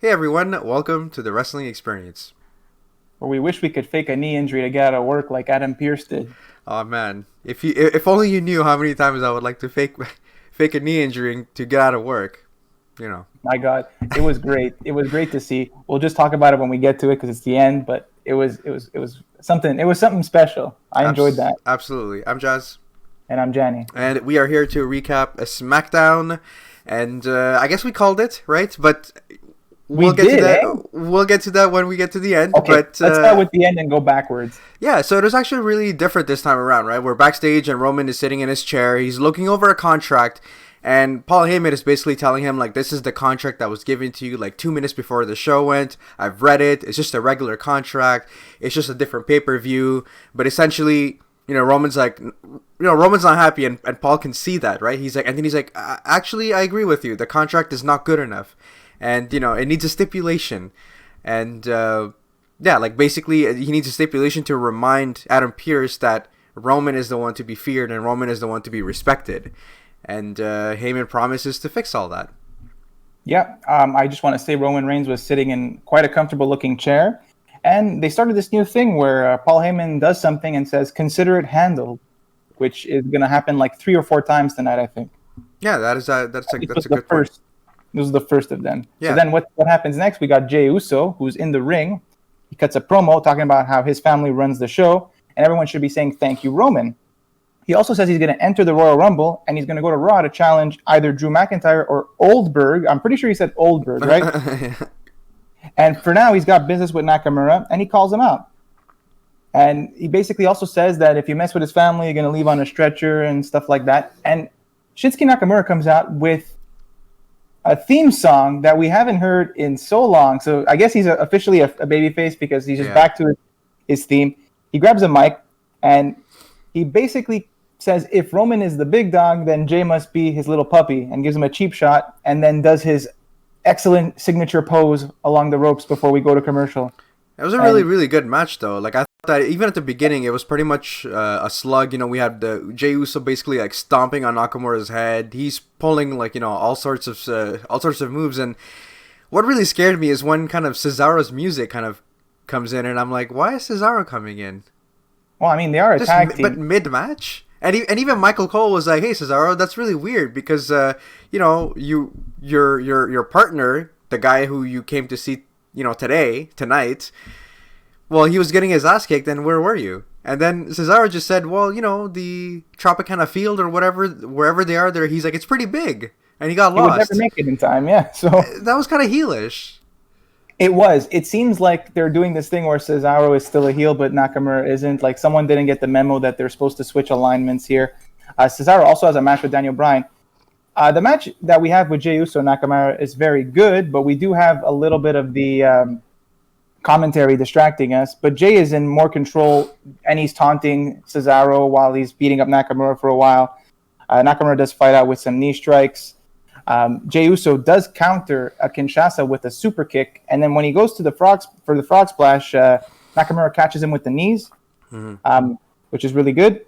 Hey everyone, welcome to the Wrestling Experience. Or we wish we could fake a knee injury to get out of work like Adam Pearce did. Oh man, if only you knew how many times I would like to fake fake a knee injury to get out of work. You know. My God, it was great. It was great to see. We'll just talk about it when we get to it because it's the end. But it was something. It was something special. I enjoyed that. Absolutely. I'm Jazz, And I'm Janny. and we are here to recap a SmackDown, and I guess we called it right, but We we'll get to did, that. eh? We'll get to that when we get to the end. Okay, But let's start with the end and go backwards. yeah, so it was actually really different this time around, right? We're backstage and Roman is sitting in his chair. He's looking over a contract, and Paul Heyman is basically telling him, like, this is the contract that was given to you like 2 minutes before the show went. I've read it. It's just a regular contract. It's just a different pay-per-view. But essentially, Roman's like, Roman's not happy, and Paul can see that, right? He's like, and then he's like, actually, I agree with you. The contract is not good enough. And, it needs a stipulation. And, yeah, like basically he needs a stipulation to remind Adam Pearce that Roman is the one to be feared and Roman is the one to be respected. And Heyman promises to fix all that. Yeah, I just want to say Roman Reigns was sitting in quite a comfortable looking chair. And they started this new thing where Paul Heyman does something and says, consider it handled, which is going to happen like 3 or 4 times tonight, I think. Yeah, that's a This good point. was the first of them. Yeah. So then what happens next? We got Jey Uso, who's in the ring. He cuts a promo talking about how his family runs the show, and everyone should be saying thank you, Roman. He also says he's going to enter the Royal Rumble, and he's going to go to Raw to challenge either Drew McIntyre or Oldberg. I'm pretty sure he said Oldberg, right? And for now, he's got business with Nakamura, and he calls him out. And he basically also says that if you mess with his family, you're going to leave on a stretcher and stuff like that. And Shinsuke Nakamura comes out with a theme song that we haven't heard in so long. So I guess he's officially a babyface because he's just back to his theme. He grabs a mic and he basically says if Roman is the big dog, then Jay must be his little puppy, and gives him a cheap shot and then does his excellent signature pose along the ropes before we go to commercial. It was a really, really good match, though. Like, I thought that even at the beginning, it was pretty much a slug. We had the Jey Uso basically like stomping on Nakamura's head. He's pulling like all sorts of moves. And what really scared me is when kind of Cesaro's music kind of comes in, and I'm like, why is Cesaro coming in? Well, I mean, they are a tag team, but mid match. And even Michael Cole was like, "Hey Cesaro, that's really weird because your partner, the guy who you came to see, tonight, well, he was getting his ass kicked, and where were you?" And then Cesaro just said, "Well, the Tropicana Field or whatever, wherever they are there." He's like, "It's pretty big," and he got lost. He would never make it in time, yeah. So that was kind of heelish. it was. It seems like they're doing this thing where Cesaro is still a heel, but Nakamura isn't. Like someone didn't get the memo that they're supposed to switch alignments here. Cesaro also has a match with Daniel Bryan. The match that we have with Jey Uso and Nakamura is very good, but we do have a little bit of the commentary distracting us. But Jey is in more control, and he's taunting Cesaro while he's beating up Nakamura for a while. Nakamura does fight out with some knee strikes. Jey Uso does counter a Kinshasa with a super kick, and then when he goes to the frog splash, Nakamura catches him with the knees, which is really good.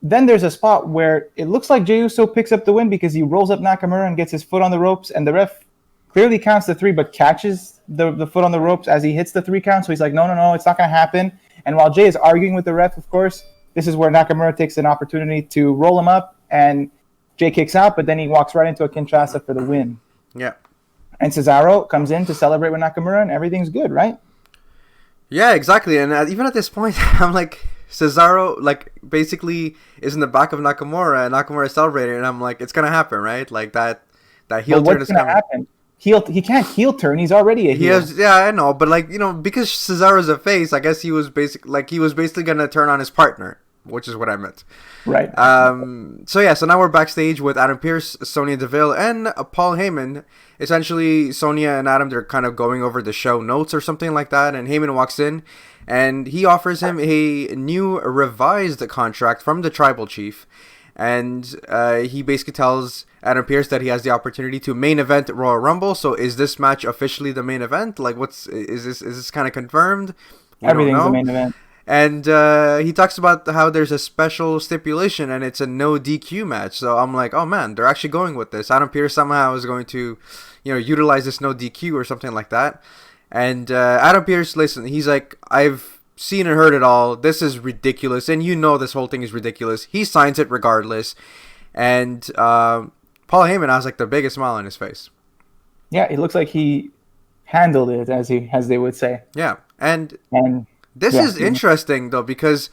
Then there's a spot where it looks like Jey Uso picks up the win because he rolls up Nakamura and gets his foot on the ropes, and the ref clearly counts the 3 but catches the foot on the ropes as he hits the 3 count. So he's like, no, it's not going to happen. And while Jey is arguing with the ref, of course, this is where Nakamura takes an opportunity to roll him up, and Jey kicks out, but then he walks right into a Kinshasa for the win. Yeah. And Cesaro comes in to celebrate with Nakamura, and everything's good, right? Yeah, exactly. And even at this point, I'm like, Cesaro, like, basically is in the back of Nakamura, and Nakamura is celebrating, and I'm like, it's going to happen, right? Like, that heel turn is coming. Happen? He can't heel turn. He's already a heel. Yeah, I know. But, like, because Cesaro's a face, I guess he was basically going to turn on his partner, which is what I meant. Right. So now we're backstage with Adam Pearce, Sonya Deville, and Paul Heyman. Essentially, Sonya and Adam, they're kind of going over the show notes or something like that, and Heyman walks in, and he offers him a new revised contract from the Tribal Chief, and he basically tells Adam Pearce that he has the opportunity to main event Royal Rumble. So is this match officially the main event? Like, is this kind of confirmed? Everything's the main event. And he talks about how there's a special stipulation and it's a no DQ match. So I'm like, oh man, they're actually going with this. Adam Pearce somehow is going to, utilize this no DQ or something like that. And Adam Pearce, listen, he's like, I've seen and heard it all. This is ridiculous. And this whole thing is ridiculous. He signs it regardless. And Paul Heyman has like the biggest smile on his face. Yeah, it looks like he handled it, as they would say. Yeah, and this is interesting, though, because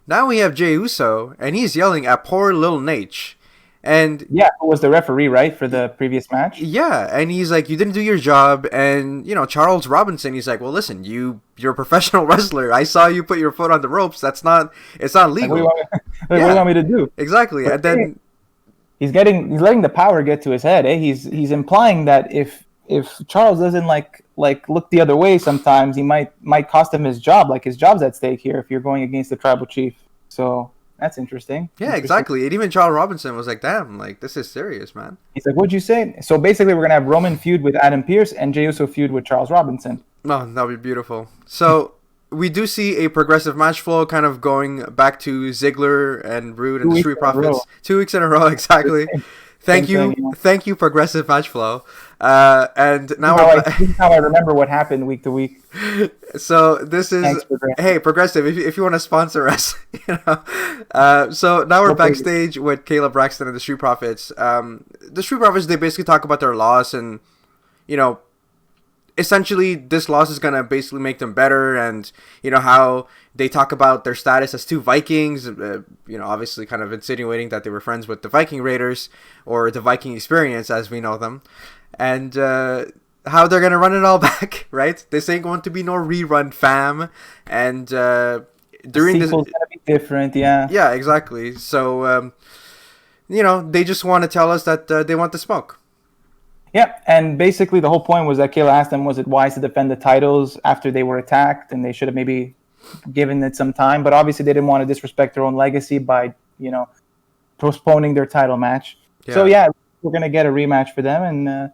now we have Jey Uso, and he's yelling at poor Lil Nate. And yeah, who was the referee, right, for the previous match? Yeah, and he's like, you didn't do your job. And, Charles Robinson, he's like, well, listen, you're a professional wrestler. I saw you put your foot on the ropes. It's not legal. What do you want me to do? Exactly. But and then he's letting the power get to his head. He's implying that if Charles doesn't like look the other way sometimes, he might cost him his job. Like, his job's at stake here if you're going against the tribal chief. So that's interesting. Yeah, exactly. And even Charles Robinson was like, damn, like, this is serious, man. He's like, what'd you say? So basically, we're going to have Roman feud with Adam Pearce and Jey Uso feud with Charles Robinson. Oh, that would be beautiful. So we do see a progressive match flow kind of going back to Ziggler and Rude and the Street Profits. 2 weeks in a row, exactly. Thank you, progressive match flow. And now how I remember what happened week to week. So this is Progressive. If you want to sponsor us, So now we're backstage with Kayla Braxton and the Street Profits. The Street Profits, they basically talk about their loss, and essentially this loss is gonna basically make them better, and how they talk about their status as two Vikings, obviously kind of insinuating that they were friends with the Viking Raiders, or the Viking Experience as we know them, and how they're gonna run it all back, right? This ain't going to be no rerun, fam. And during this, gonna be different, yeah. Yeah, exactly. So they just want to tell us that they want the smoke. Yeah, and basically the whole point was that Kayla asked them, was it wise to defend the titles after they were attacked, and they should have maybe given it some time, but obviously they didn't want to disrespect their own legacy by, postponing their title match. Yeah. So yeah, we're going to get a rematch for them, and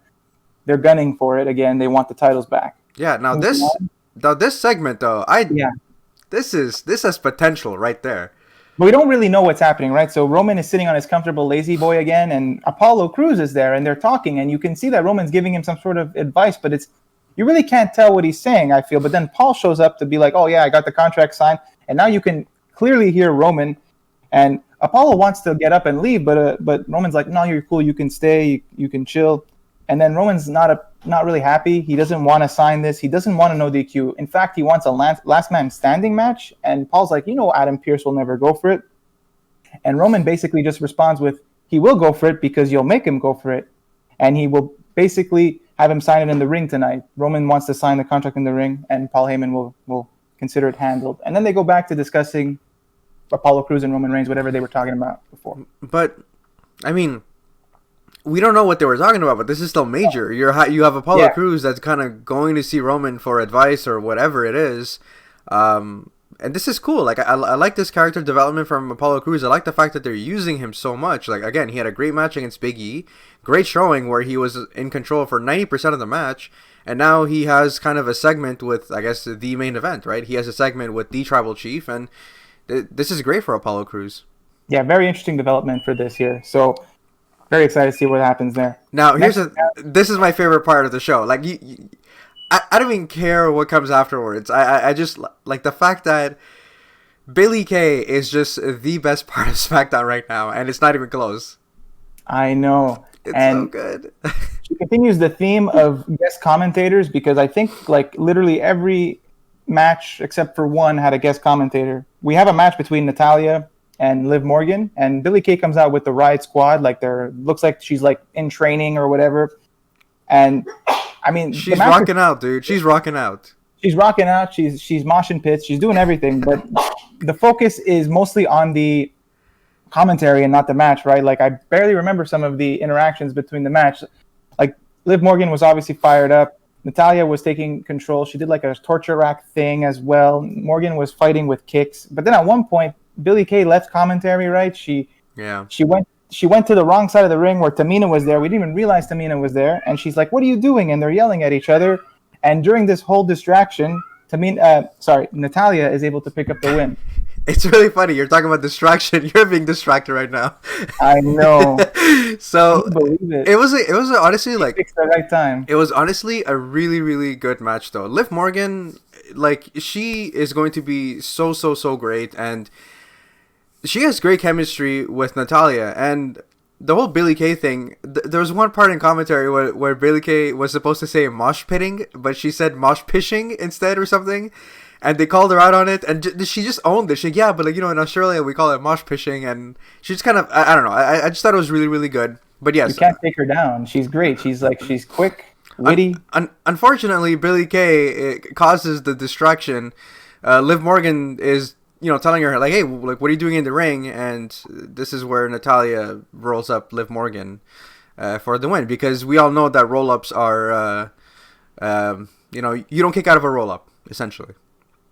they're gunning for it again. They want the titles back. Yeah, now this segment though, this has potential right there. But we don't really know what's happening, right? So Roman is sitting on his comfortable lazy boy again, and Apollo Crews is there, and they're talking, and you can see that Roman's giving him some sort of advice, but you really can't tell what he's saying, I feel. But then Paul shows up to be like, oh yeah, I got the contract signed, and now you can clearly hear Roman, and Apollo wants to get up and leave, but Roman's like, no, you're cool, you can stay, you can chill. And then Roman's not really happy. He doesn't want to sign this. He doesn't want to no DQ. In fact, he wants a last man standing match. And Paul's like, Adam Pearce will never go for it. And Roman basically just responds with, he will go for it because you'll make him go for it. And he will basically have him sign it in the ring tonight. Roman wants to sign the contract in the ring, and Paul Heyman will consider it handled. And then they go back to discussing Apollo Crews and Roman Reigns, whatever they were talking about before. But, I mean, we don't know what they were talking about, but this is still major. You have Apollo Crews that's kind of going to see Roman for advice or whatever it is. And this is cool. Like, I like this character development from Apollo Crews. I like the fact that they're using him so much. Like, again, he had a great match against Big E. Great showing where he was in control for 90% of the match. And now he has kind of a segment with, I guess, the main event, right? He has a segment with the Tribal Chief, and this is great for Apollo Crews. Yeah, very interesting development for this year. So, very excited to see what happens there. Now, this is my favorite part of the show. Like, I don't even care what comes afterwards. I just like the fact that Bayley Kay is just the best part of SmackDown right now, and it's not even close. I know. It's so good. She continues the theme of guest commentators, because I think like literally every match except for one had a guest commentator. We have a match between Natalya and Liv Morgan, and Billie Kay comes out with the Riot Squad, like looks like she's like in training or whatever. And I mean, she's rocking out, dude. She's rocking out. She's rocking out. She's moshing pits. She's doing everything, but the focus is mostly on the commentary and not the match, right? Like, I barely remember some of the interactions between the match. Like, Liv Morgan was obviously fired up. Natalya was taking control. She did like a torture rack thing as well. Morgan was fighting with kicks, but then at one point, Billie Kay left commentary, right? She went to the wrong side of the ring where Tamina was there. We didn't even realize Tamina was there. And she's like, what are you doing? And they're yelling at each other. And during this whole distraction, Natalya is able to pick up the win. It's really funny. You're talking about distraction. You're being distracted right now. I know. So Can you believe it? it was honestly like Fixed the right time. it was honestly a really really good match though. Liv Morgan, like she is going to be so great, and she has great chemistry with Natalya, and the whole Bayley Kay thing. There was one part in commentary where Bayley Kay was supposed to say mosh pitting, but she said mosh pishing instead or something. And they called her out on it, and she just owned it. She said, yeah, but like, you know, in Australia we call it mosh pishing, and she just kind of, I don't know. I just thought it was really, really good. But yes, You can't take her down. She's great. She's quick, witty. Unfortunately, Billie Kay causes the distraction. Liv Morgan is, you know, telling her like, hey, like, what are you doing in the ring? And this is where Natalya rolls up Liv Morgan for the win, because we all know that roll ups are, you know, you don't kick out of a roll up essentially.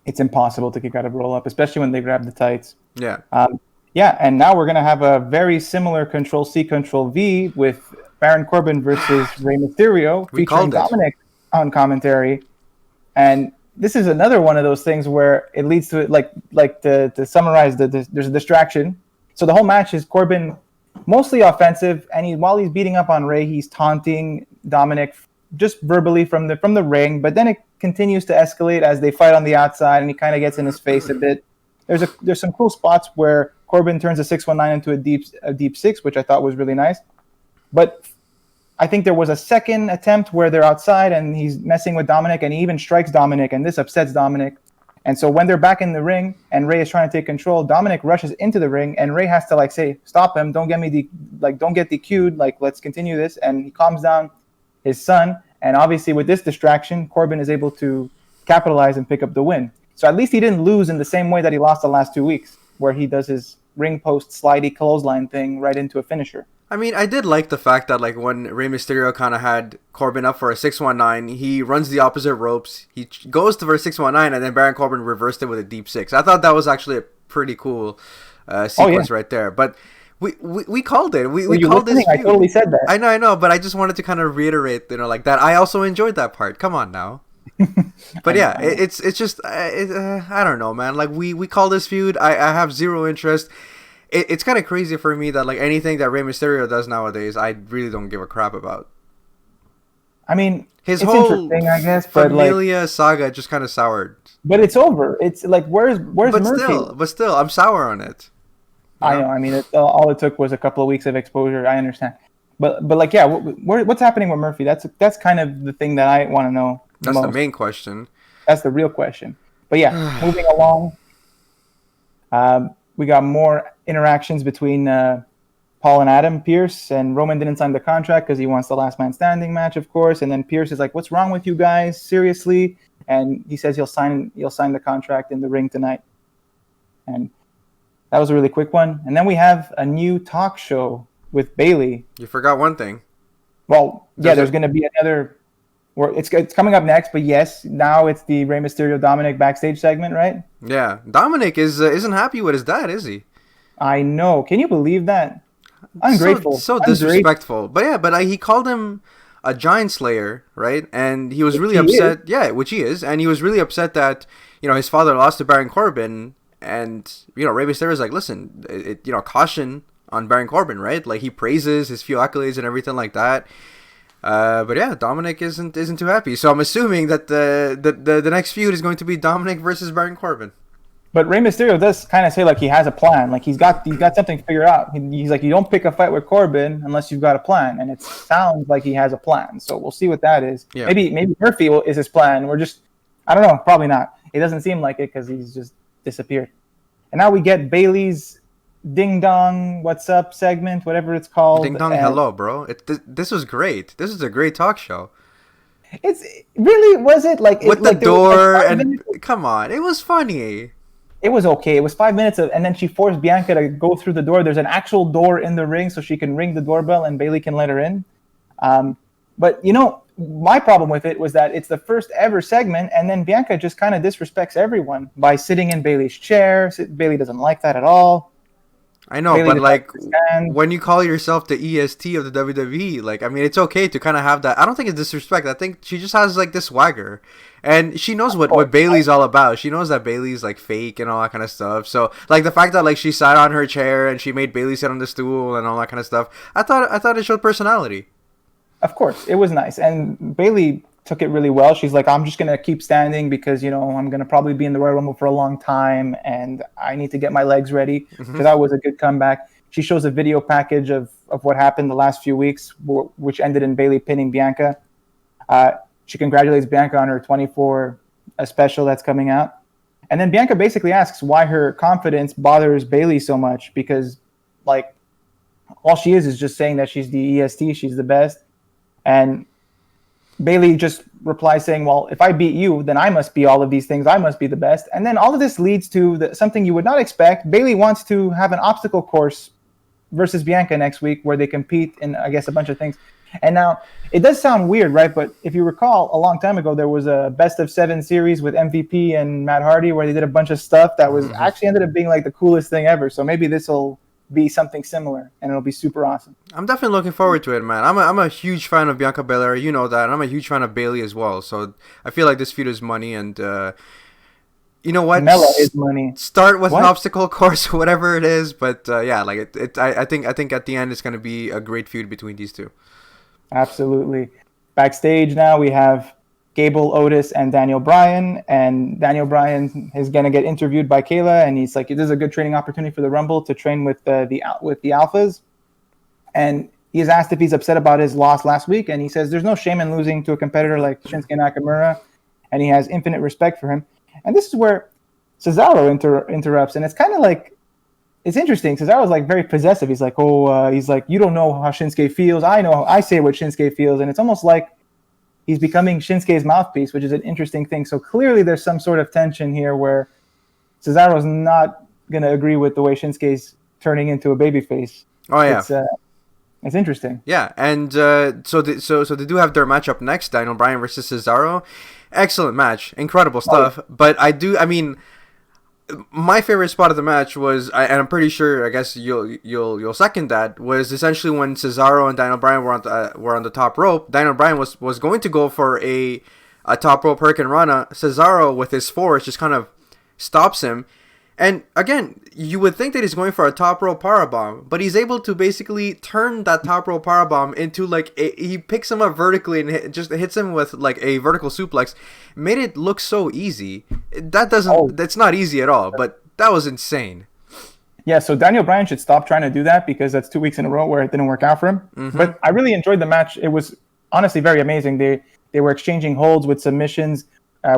It's impossible to kick out of roll up, especially when they grab the tights. Yeah. And now we're going to have a very similar Control-C, Control-V with Baron Corbin versus Rey Mysterio, featuring Dominik on commentary. And this is another one of those things where it leads to, to summarize, there's a distraction. So the whole match is Corbin mostly offensive, and while he's beating up on Rey, he's taunting Dominik just verbally from the ring, but then it continues to escalate as they fight on the outside, and he kind of gets in his face a bit. There's some cool spots where Corbin turns a 619 into a deep six, which I thought was really nice. But I think there was a second attempt where they're outside and he's messing with Dominik, and he even strikes Dominik, and this upsets Dominik. And so when they're back in the ring and Rey is trying to take control, Dominik rushes into the ring, and Rey has to say, stop him, don't get DQ'd, let's continue this. And he calms down his son. And obviously with this distraction, Corbin is able to capitalize and pick up the win. So at least he didn't lose in the same way that he lost the last 2 weeks, where he does his ring post slidey clothesline thing right into a finisher. I mean, I did like the fact that when Rey Mysterio kind of had Corbin up for a 619, he runs the opposite ropes, he goes for a 619, and then Baron Corbin reversed it with a deep six. I thought that was actually a pretty cool sequence right there. But we called it. We called this feud. I totally said that. I know, but I just wanted to kind of reiterate, that I also enjoyed that part. Come on now. But yeah, it's just I don't know, man. We call this feud. I have zero interest. It's kind of crazy for me that anything that Rey Mysterio does nowadays, I really don't give a crap about. I mean, his it's whole interesting, I guess, Familia saga just kind of soured. But it's over. It's where's Murphy? But still, I'm sour on it. I know. I mean, all it took was a couple of weeks of exposure. I understand, but what's happening with Murphy? That's kind of the thing that I want to know. That's the main question. That's the real question. But yeah, moving along, we got more interactions between Paul and Adam Pearce, and Roman didn't sign the contract because he wants the last man standing match, of course. And then Pearce is like, "What's wrong with you guys? Seriously?" And he says he'll sign the contract in the ring tonight. And that was a really quick one. And then we have a new talk show with Bayley. You forgot one thing. Well, there's going to be another. It's coming up next, but yes, now it's the Rey Mysterio Dominik backstage segment, right? Yeah, Dominik isn't happy with his dad, is he? I know. Can you believe that? Ungrateful. So disrespectful. But he called him a giant slayer, right? And he was really upset. Yeah, which he is, and he was really upset that his father lost to Baron Corbin, and Rey Mysterio's like, listen, caution on Baron Corbin, right? He praises his few accolades and everything like that. But yeah, Dominik isn't too happy. So I'm assuming that the next feud is going to be Dominik versus Baron Corbin. But Rey Mysterio does kind of say he has a plan. He's got something figured out. He's like, you don't pick a fight with Corbin unless you've got a plan, and it sounds like he has a plan. So we'll see what that is. Yeah. Maybe Murphy is his plan. I don't know, probably not. It doesn't seem like it because he's just disappeared. And now we get Bayley's Ding Dong, what's up segment, whatever it's called. Ding Dong, hello, bro. This was great. This is a great talk show. Was it with the door and come on, it was funny. It was okay. It was 5 minutes and then she forced Bianca to go through the door. There's an actual door in the ring so she can ring the doorbell and Bayley can let her in. But my problem with it was that it's the first ever segment, and then Bianca just kind of disrespects everyone by sitting in Bayley's chair. Bayley doesn't like that at all. I know, Bayley but like decided to stand. when you call yourself the EST of the WWE, like I mean, it's okay to kind of have that. I don't think it's disrespect. I think she just has like this swagger, and she knows Of what course. Bayley's all about. She knows that Bayley's like fake and all that kind of stuff. So like the fact that like she sat on her chair and she made Bayley sit on the stool and all that kind of stuff. I thought it showed personality. Of course, it was nice, and Bayley took it really well. She's like, I'm just gonna keep standing because I'm gonna probably be in the Royal Rumble for a long time, and I need to get my legs ready. Mm-hmm. So that was a good comeback. She shows a video package of what happened the last few weeks, which ended in Bayley pinning Bianca. She congratulates Bianca on her 24 special that's coming out, and then Bianca basically asks why her confidence bothers Bayley so much because, like, all she is just saying that she's the EST, she's the best. And Bayley just replies saying, well, if I beat you, then I must be all of these things. I must be the best. And then all of this leads to something you would not expect. Bayley wants to have an obstacle course versus Bianca next week where they compete in, I guess, a bunch of things. And now, it does sound weird, right? But if you recall, a long time ago, there was a best of 7 series with MVP and Matt Hardy where they did a bunch of stuff that was actually ended up being like the coolest thing ever. So maybe this will be something similar, and it'll be super awesome. I'm definitely looking forward to it, man. I'm a huge fan of Bianca Belair, you know that, and I'm a huge fan of Bayley as well. So I feel like this feud is money, and you know what? Mella is money. Start with What? an obstacle course, whatever it is, but yeah, like I think at the end it's gonna be a great feud between these two. Absolutely. Backstage now, we have Gable, Otis, and Daniel Bryan. And Daniel Bryan is going to get interviewed by Kayla, and he's like, "This is a good training opportunity for the Rumble to train with the Alphas." And he's asked if he's upset about his loss last week, and he says there's no shame in losing to a competitor like Shinsuke Nakamura, and he has infinite respect for him. And this is where Cesaro interrupts, and it's kind of like, it's interesting. Cesaro's like very possessive. He's like, he's like, you don't know how Shinsuke feels. I say what Shinsuke feels, and it's almost like he's becoming Shinsuke's mouthpiece, which is an interesting thing. So clearly there's some sort of tension here where Cesaro's not going to agree with the way Shinsuke's turning into a babyface. Oh yeah, it's interesting. yeah, and so they do have their matchup next: Daniel Bryan versus Cesaro. Excellent match, incredible stuff. But I mean, my favorite spot of the match was, and I'm pretty sure, I guess you'll second that, was essentially when Cesaro and Daniel Bryan were on the top rope. Daniel Bryan was going to go for a top rope Hurricane Rana. Cesaro with his force just kind of stops him, and again, you would think that he's going for a top rope powerbomb, but he's able to basically turn that top rope powerbomb into like he picks him up vertically and just hits him with like a vertical suplex. Made it look so easy. That's not easy at all, but that was insane. Yeah, so Daniel Bryan should stop trying to do that because that's 2 weeks in a row where it didn't work out for him. Mm-hmm. But I really enjoyed the match. It was honestly very amazing. They were exchanging holds with submissions,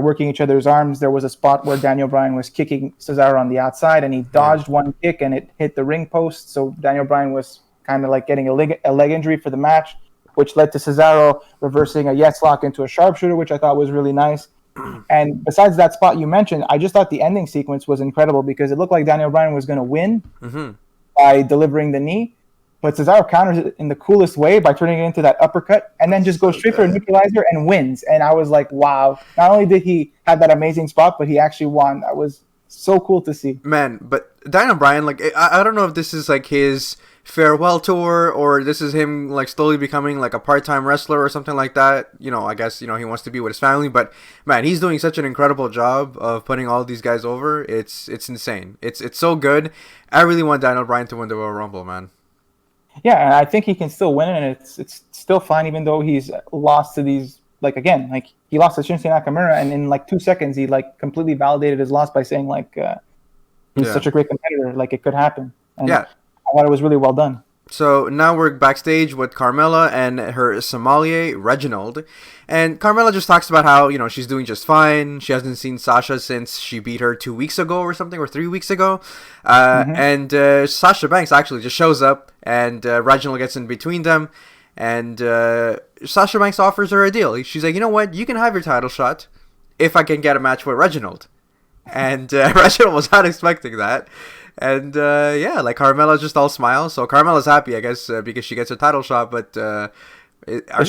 working each other's arms. There was a spot where Daniel Bryan was kicking Cesaro on the outside, and he dodged one kick, and it hit the ring post. So Daniel Bryan was kind of like getting a leg injury for the match, which led to Cesaro reversing a yes lock into a sharpshooter, which I thought was really nice. And besides that spot you mentioned, I just thought the ending sequence was incredible because it looked like Daniel Bryan was going to win by delivering the knee. But Cesaro counters it in the coolest way by turning it into that uppercut and then just goes straight for a neutralizer and wins. And I was like, wow. Not only did he have that amazing spot, but he actually won. That was so cool to see. Man, but Daniel Bryan, like, I don't know if this is like his farewell tour or this is him like slowly becoming like a part-time wrestler or something like that. I guess, he wants to be with his family. But, man, he's doing such an incredible job of putting all these guys over. It's insane. It's so good. I really want Daniel Bryan to win the Royal Rumble, man. Yeah, and I think he can still win it, and it's still fine, even though he's lost to these, like, again, like, he lost to Shinsuke Nakamura, and in, like, 2 seconds, he, like, completely validated his loss by saying, like, he's such a great competitor, like, it could happen. And I thought it was really well done. So now we're backstage with Carmella and her sommelier, Reginald. And Carmella just talks about how, she's doing just fine. She hasn't seen Sasha since she beat her 2 weeks ago or something, or 3 weeks ago. And Sasha Banks actually just shows up, and Reginald gets in between them. And Sasha Banks offers her a deal. She's like, you know what? You can have your title shot if I can get a match with Reginald. And Reginald was not expecting that. And like Carmella's just all smiles. So Carmella's happy, I guess, because she gets a title shot. But does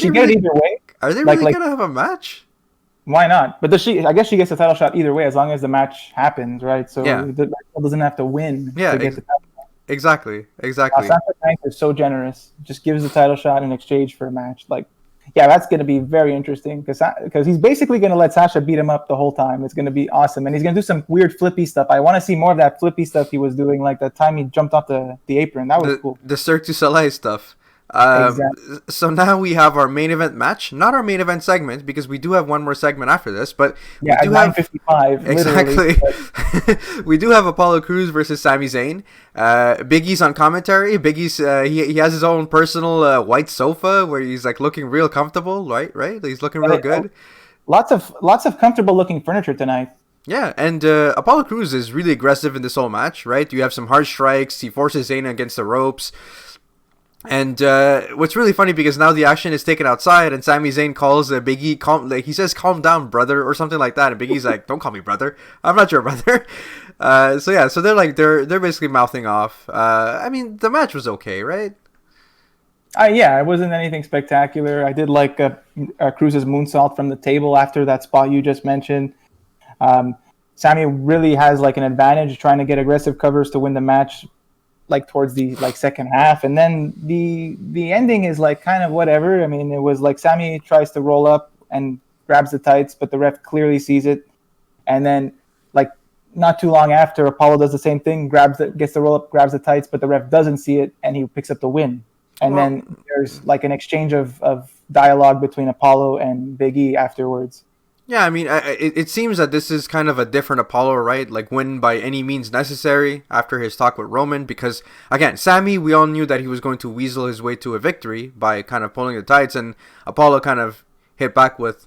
she get it either way? Are they really gonna have a match? Why not? But I guess she gets a title shot either way, as long as the match happens, right? So the Reginald doesn't have to win to get the title shot. Exactly. Sasha Banks is so generous. Just gives the title shot in exchange for a match. Like, yeah, that's going to be very interesting because he's basically going to let Sasha beat him up the whole time. It's going to be awesome. And he's going to do some weird flippy stuff. I want to see more of that flippy stuff he was doing, like the time he jumped off the apron. That was cool. The Cirque du Soleil stuff. Exactly. So now we have our main event match, not our main event segment, because we do have one more segment after this. But yeah, we do at 9:55, exactly. But... we do have Apollo Crews versus Sami Zayn. Big E's on commentary. Big E's he has his own personal white sofa where he's like looking real comfortable, right? He's looking real good. Lots of comfortable looking furniture tonight. Yeah, and Apollo Crews is really aggressive in this whole match, right? You have some hard strikes. He forces Zayn against the ropes. And what's really funny, because now the action is taken outside, and Sami Zayn calls Big E, he says, "Calm down, brother," or something like that. And Big E's like, "Don't call me brother. I'm not your brother." So they're basically mouthing off. I mean, the match was okay, right? Yeah, it wasn't anything spectacular. I did like Cruz's moonsault from the table after that spot you just mentioned. Sami really has like an advantage trying to get aggressive covers to win the match, like towards the second half, and then the ending is like kind of whatever. I mean, it was like Sami tries to roll up and grabs the tights, but the ref clearly sees it, and then like not too long after, Apollo does the same thing, gets the roll up, grabs the tights, but the ref doesn't see it, and he picks up the win. And then there's like an exchange of dialogue between Apollo and Big E afterwards. Yeah, I mean, it seems that this is kind of a different Apollo, right? Like, win by any means necessary after his talk with Roman. Because, again, Sami, we all knew that he was going to weasel his way to a victory by kind of pulling the tights. And Apollo kind of hit back with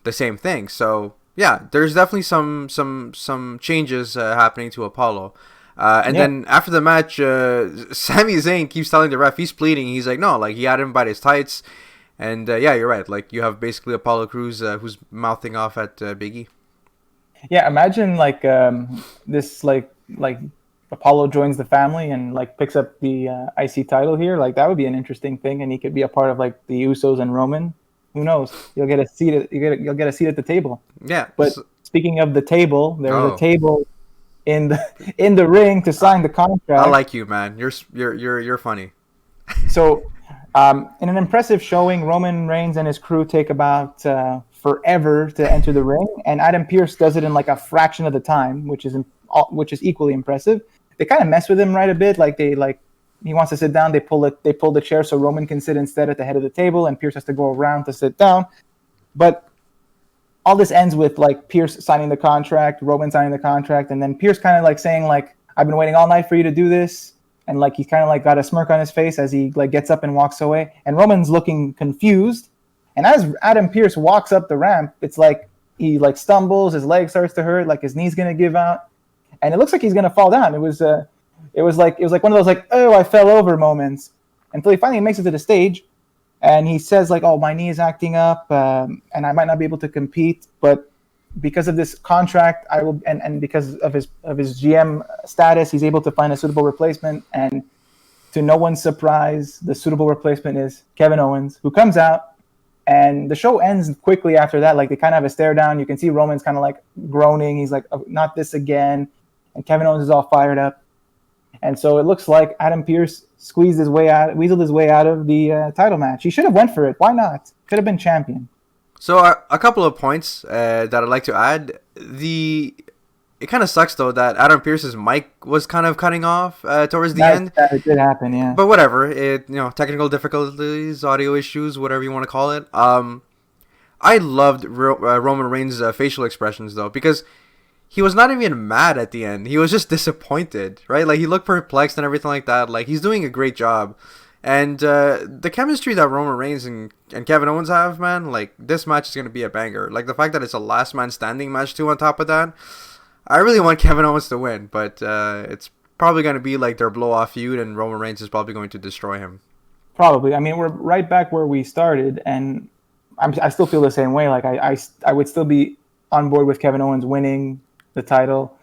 the same thing. So, yeah, there's definitely some changes happening to Apollo. Then after the match, Sami Zayn keeps telling the ref he's pleading. He's like, no, like, he had him by his tights. And yeah, you're right. Like, you have basically Apollo Crews who's mouthing off at Big E. Yeah, imagine like this like Apollo joins the family and like picks up the IC title here. Like, that would be an interesting thing, and he could be a part of like the Usos and Roman. Who knows? You'll get a seat at the table. Yeah. But speaking of the table, there's a table in the ring to sign the contract. I like you, man. You're funny. So. In an impressive showing, Roman Reigns and his crew take about forever to enter the ring, and Adam Pearce does it in like a fraction of the time, which is equally impressive. They kind of mess with him right a bit, he wants to sit down. They pull the chair so Roman can sit instead at the head of the table, and Pearce has to go around to sit down. But all this ends with like Pearce signing the contract, Roman signing the contract, and then Pearce kind of like saying like, "I've been waiting all night for you to do this." And like he's kind of like got a smirk on his face as he like gets up and walks away. And Roman's looking confused. And as Adam Pearce walks up the ramp, it's like he like stumbles, his leg starts to hurt, like his knee's gonna give out, and it looks like he's gonna fall down. It was like one of those like, oh, I fell over moments, until he finally makes it to the stage, and he says like, oh, my knee is acting up, and I might not be able to compete, but because of this contract, I will, and because of his GM status, he's able to find a suitable replacement. And to no one's surprise, the suitable replacement is Kevin Owens, who comes out, and the show ends quickly after that. Like, they kind of have a stare down. You can see Roman's kind of like groaning. He's like, oh, not this again. And Kevin Owens is all fired up. And so it looks like Adam Pearce weaseled his way out of the title match. He should have went for it. Why not? Could have been champion. So a couple of points that I'd like to add. It kind of sucks though that Adam Pearce's mic was kind of cutting off towards the end. That did happen, yeah. But whatever, technical difficulties, audio issues, whatever you want to call it. I loved Roman Reigns' facial expressions though, because he was not even mad at the end. He was just disappointed, right? Like, he looked perplexed and everything like that. Like, he's doing a great job. And the chemistry that Roman Reigns and Kevin Owens have, man, like, this match is going to be a banger. Like, the fact that it's a last man standing match too on top of that. I really want Kevin Owens to win, but it's probably going to be like their blow-off feud, and Roman Reigns is probably going to destroy him. Probably. I mean, we're right back where we started, and I still feel the same way. Like, I would still be on board with Kevin Owens winning the title.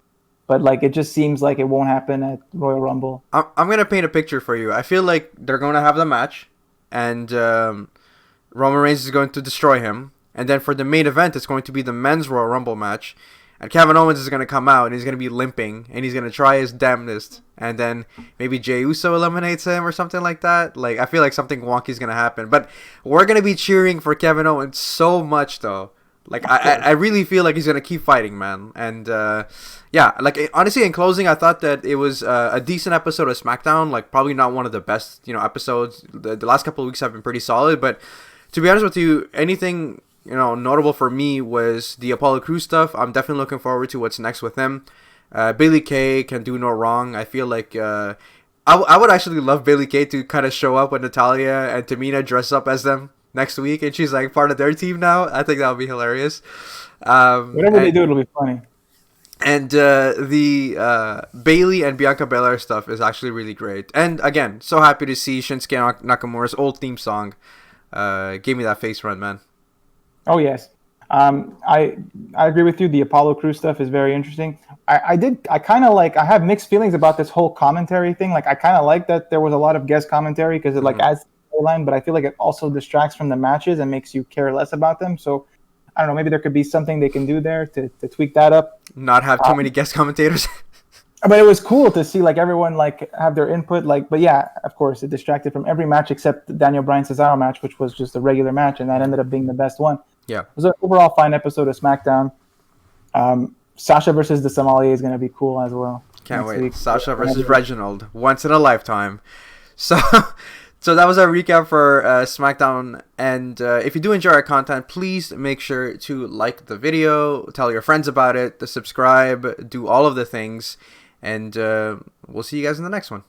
But, like, it just seems like it won't happen at Royal Rumble. I'm going to paint a picture for you. I feel like they're going to have the match, and Roman Reigns is going to destroy him. And then for the main event, it's going to be the men's Royal Rumble match. And Kevin Owens is going to come out and he's going to be limping and he's going to try his damnedest. And then maybe Jey Uso eliminates him or something like that. Like, I feel like something wonky is going to happen. But we're going to be cheering for Kevin Owens so much, though. Like, I really feel like he's going to keep fighting, man. And, yeah, like, honestly, in closing, I thought that it was a decent episode of SmackDown. Like, probably not one of the best, episodes. The last couple of weeks have been pretty solid. But to be honest with you, anything notable for me was the Apollo Crews stuff. I'm definitely looking forward to what's next with him. Bayley Kay can do no wrong. I feel like I would actually love Bayley Kay to kind of show up when Natalya and Tamina dress up as them next week, and she's like part of their team now. I think that would be hilarious. Whatever they do, it'll be funny. And the Bayley and Bianca Belair stuff is actually really great. And again, so happy to see Shinsuke Nakamura's old theme song. Gave me that face run, man. Oh yes, I agree with you. The Apollo Crews stuff is very interesting. I have mixed feelings about this whole commentary thing. Like, I kind of like that there was a lot of guest commentary because it adds to the storyline, but I feel like it also distracts from the matches and makes you care less about them. So I don't know, maybe there could be something they can do there to tweak that up. Not have too many guest commentators. But it was cool to see like everyone like have their input. Like, but yeah, of course, it distracted from every match except the Daniel Bryan Cesaro match, which was just a regular match, and that ended up being the best one. Yeah, it was an overall fine episode of SmackDown. Sasha versus the Sommelier is going to be cool as well. Can't wait. Week. Sasha versus Reginald, once in a lifetime. So that was our recap for SmackDown. And if you do enjoy our content, please make sure to like the video, tell your friends about it, to subscribe, do all of the things. And we'll see you guys in the next one.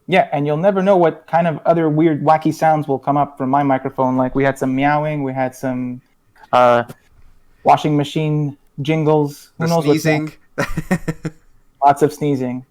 Yeah, and you'll never know what kind of other weird, wacky sounds will come up from my microphone. Like, we had some meowing, we had some washing machine jingles. Who knows sneezing. Lots of sneezing.